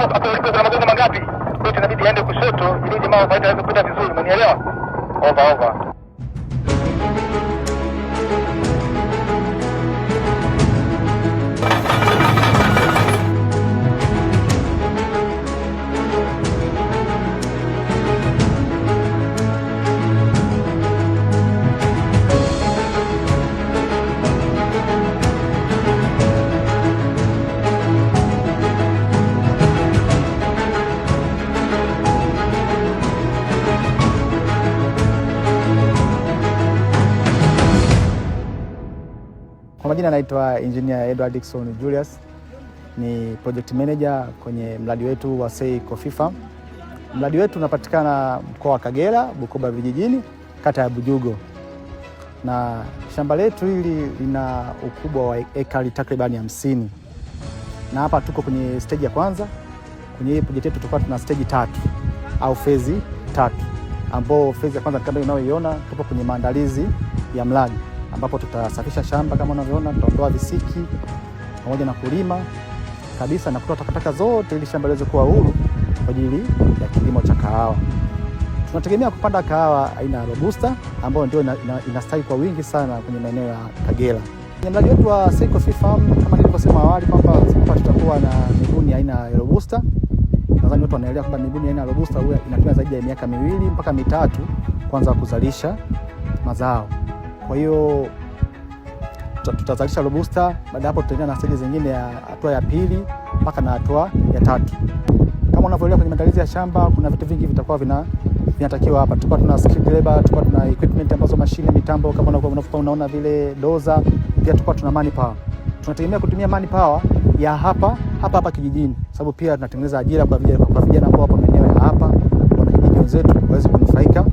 hapo kuna magongo mangapi? Kwa hiyo inabidi aende kushoto ili jamaa aweze kupita vizuri, unanielewa? Over. Kwa majina naitwa Engineer Edward Dickson Julius, ni project manager kwenye mradi wetu wa Sei Coffee Farm. Mradi wetu unapatikana mkoa wa Kagera, Bukoba vijijini, kata ya Bujugo. Na shamba letu hili lina ukubwa wa ekari takribani 50. Na hapa tuko kwenye stage ya kwanza. Kwenye hii project yetu tutakuwa tuna stage 3 au phase 3. Ambapo phase ya kwanza kama unayoiona tupo kwenye maandalizi ya mradi, ambapo tutasafisha shamba kama unavyoona, tutaondoa visiki pamoja na kulima kabisa na kutoa takataka zote ili shamba liweze kuwa huru kwa ajili ya kilimo cha kahawa. Tunategemea kupanda kahawa aina ya Robusta ambayo ndio inastawi kwa wingi sana kwenye maeneo ya Kagera. Kwenye mradi wetu wa Sei Coffee Farm, kama nilivyosema awali kwamba tutakuwa na mibuni aina ya Robusta. Nadhani watu wanaelewa kwamba mibuni aina ya Robusta huwa inatumia zaidi ya miaka 2 mpaka 3 kwanza kuzalisha mazao. Kwa hiyo tutazalisha Robusta, baada hapo tutaendelea na stage zingine ya hatua ya pili mpaka na hatua ya 3. Kama unavyoelewa kwenye maandalizi ya shamba kuna vitu vingi vitakuwa vinatakiwa hapa. Tutakuwa tuna skilled labor, tutakuwa tuna equipment ambazo mashine, mitambo kama unaona vile doza, pia tutakuwa tuna manpower. Tunategemea kutumia manpower ya hapa kijijini, sababu pia tunatengeneza ajira kwa vijana ambao hapa maeneo ya hapa, wana kijiji wenzetu waweze kunufaika